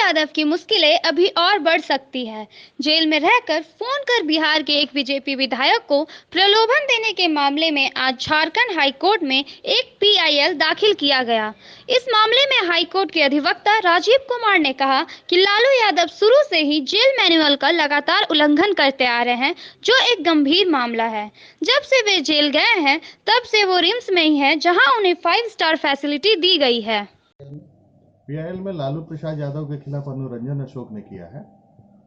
यादव की मुश्किलें अभी और बढ़ सकती है। जेल में रहकर फोन कर बिहार के एक बीजेपी विधायक को प्रलोभन देने के मामले में आज झारखंड हाई कोर्ट में एक पीआईएल दाखिल किया गया। इस मामले में हाई कोर्ट के अधिवक्ता राजीव कुमार ने कहा कि लालू यादव शुरू से ही जेल मैनुअल का लगातार उल्लंघन करते आ रहे हैं, जो एक गंभीर मामला है। जब से वे जेल गए हैं तब से वो रिम्स में ही है, जहां उन्हें 5 स्टार फैसिलिटी दी गई है। पीआईएल में लालू प्रसाद यादव के खिलाफ अनुरंजन अशोक ने किया है।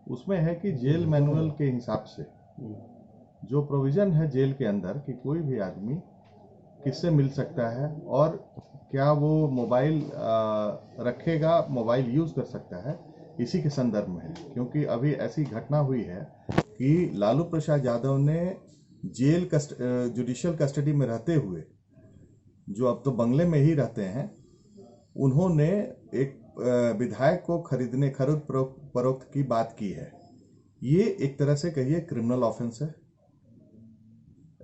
उसमें है कि जेल मैनुअल के हिसाब से जो प्रोविजन है जेल के अंदर कि कोई भी आदमी किससे मिल सकता है और क्या वो मोबाइल रखेगा, मोबाइल यूज कर सकता है, इसी के संदर्भ में है। क्योंकि अभी ऐसी घटना हुई है कि लालू प्रसाद यादव ने जेल जुडिशियल कस्टडी में रहते हुए, जो अब तो बंगले में ही रहते हैं, उन्होंने एक विधायक को खरीद फरोख्त की बात की है। ये एक तरह से कहिए क्रिमिनल ऑफेंस है।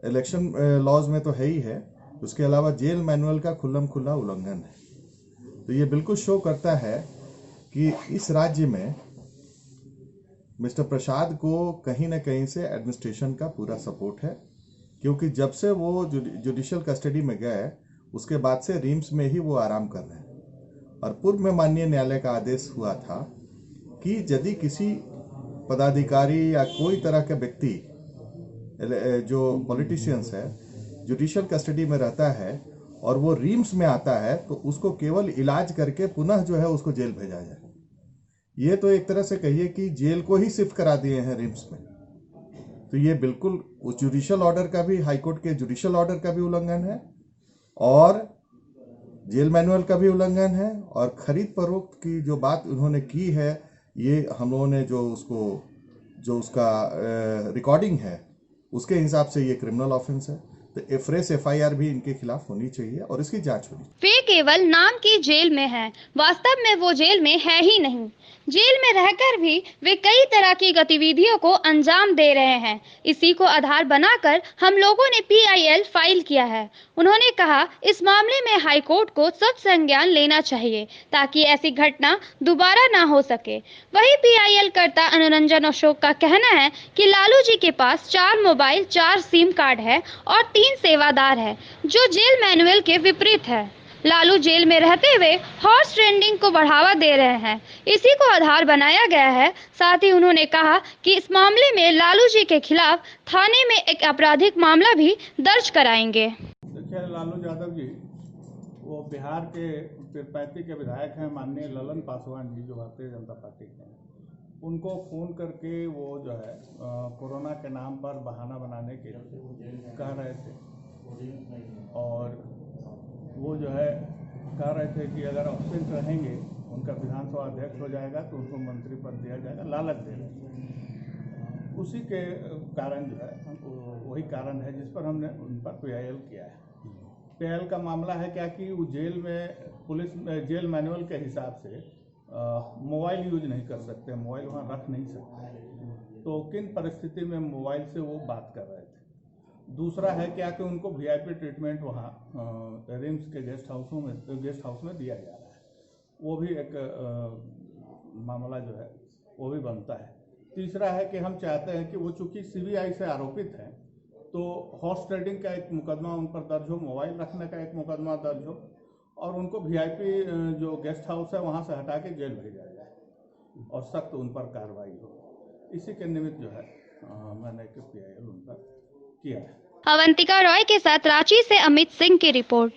इलेक्शन लॉज में तो है ही है, उसके अलावा जेल मैनुअल का खुल्लम खुल्ला उल्लंघन है। तो ये बिल्कुल शो करता है कि इस राज्य में मिस्टर प्रसाद को कहीं ना कहीं से एडमिनिस्ट्रेशन का पूरा सपोर्ट है। क्योंकि जब से वो जुडिशियल कस्टडी में गए, उसके बाद से रिम्स में ही वो आराम कर रहे हैं। और पूर्व में माननीय न्यायालय का आदेश हुआ था कि यदि किसी पदाधिकारी या कोई तरह के व्यक्ति जो पॉलिटिशियंस है जुडिशियल कस्टडी में रहता है और वो रिम्स में आता है, तो उसको केवल इलाज करके पुनः जो है उसको जेल भेजा जाए। ये तो एक तरह से कहिए कि जेल को ही शिफ्ट करा दिए हैं रिम्स में। तो ये बिल्कुल जुडिशियल ऑर्डर का भी, हाईकोर्ट के जुडिशियल ऑर्डर का भी उल्लंघन है और जेल मैनुअल का भी उल्लंघन है। और खरीद फरोख्त की जो बात उन्होंने की है, ये हम लोगों ने जो उसका रिकॉर्डिंग है, उसके हिसाब से ये क्रिमिनल ऑफेंस है। तो फ्रेश एफआईआर भी इनके खिलाफ होनी चाहिए और इसकी जांच होनी चाहिए। वे केवल नाम की जेल में हैं, वास्तव में वो जेल में है ही नहीं। जेल में रहकर भी वे कई तरह की गतिविधियों को अंजाम दे रहे हैं। इसी को आधार बनाकर हम लोगों ने पीआईएल फाइल किया है। उन्होंने कहा इस मामले में हाई कोर्ट को सख्त संज्ञान लेना चाहिए ताकि ऐसी घटना दोबारा ना हो सके। वही पीआईएल कर्ता अनुरंजन अशोक का कहना है कि लालू जी के पास 4 मोबाइल, 4 सिम कार्ड है और 3 सेवादार है, जो जेल मैनुअल के विपरीत है। लालू जेल में रहते हुए हॉर्स ट्रेडिंग को बढ़ावा दे रहे हैं, इसी को आधार बनाया गया है। साथ ही उन्होंने कहा कि इस मामले में लालू जी के खिलाफ थाने में एक आपराधिक मामला भी दर्ज कराएंगे। देखिए, लालू यादव जी वो बिहार के पीरपैंती के विधायक हैं, माननीय ललन पासवान जी, जो भारतीय जनता पार्टी के हैं। उनको फ़ोन करके वो जो है कोरोना के नाम पर बहाना बनाने के कह रहे थे और वो जो है कह रहे थे कि अगर एब्सेंट रहेंगे, उनका विधानसभा अध्यक्ष हो जाएगा तो उनको मंत्री पद दिया जाएगा, लालच दे रहे। उसी के कारण जो है वही कारण है जिस पर हमने उन पर पीआईएल किया है। पीआईएल का मामला है क्या कि वो जेल में पुलिस जेल मैनुअल के हिसाब से मोबाइल यूज नहीं कर सकते, मोबाइल वहाँ रख नहीं सकते। तो किन परिस्थिति में मोबाइल से वो बात कर रहे थे। दूसरा है क्या कि उनको वीआईपी ट्रीटमेंट वहाँ रिम्स के गेस्ट हाउस में दिया जा रहा है। वो भी एक मामला जो है वो भी बनता है। तीसरा है कि हम चाहते हैं कि वो चूंकि सीबीआई से आरोपित हैं, तो हॉर्स ट्रेडिंग का एक मुकदमा उन पर दर्ज हो, मोबाइल रखने का एक मुकदमा दर्ज हो और उनको वीआईपी जो गेस्ट हाउस है वहाँ से हटा के जेल भेजा जाए और सख्त उन पर कार्रवाई हो। इसी के निमित्त जो है मैंने पीआईएल उन पर किया है। अवंतिका रॉय के साथ रांची से अमित सिंह की रिपोर्ट।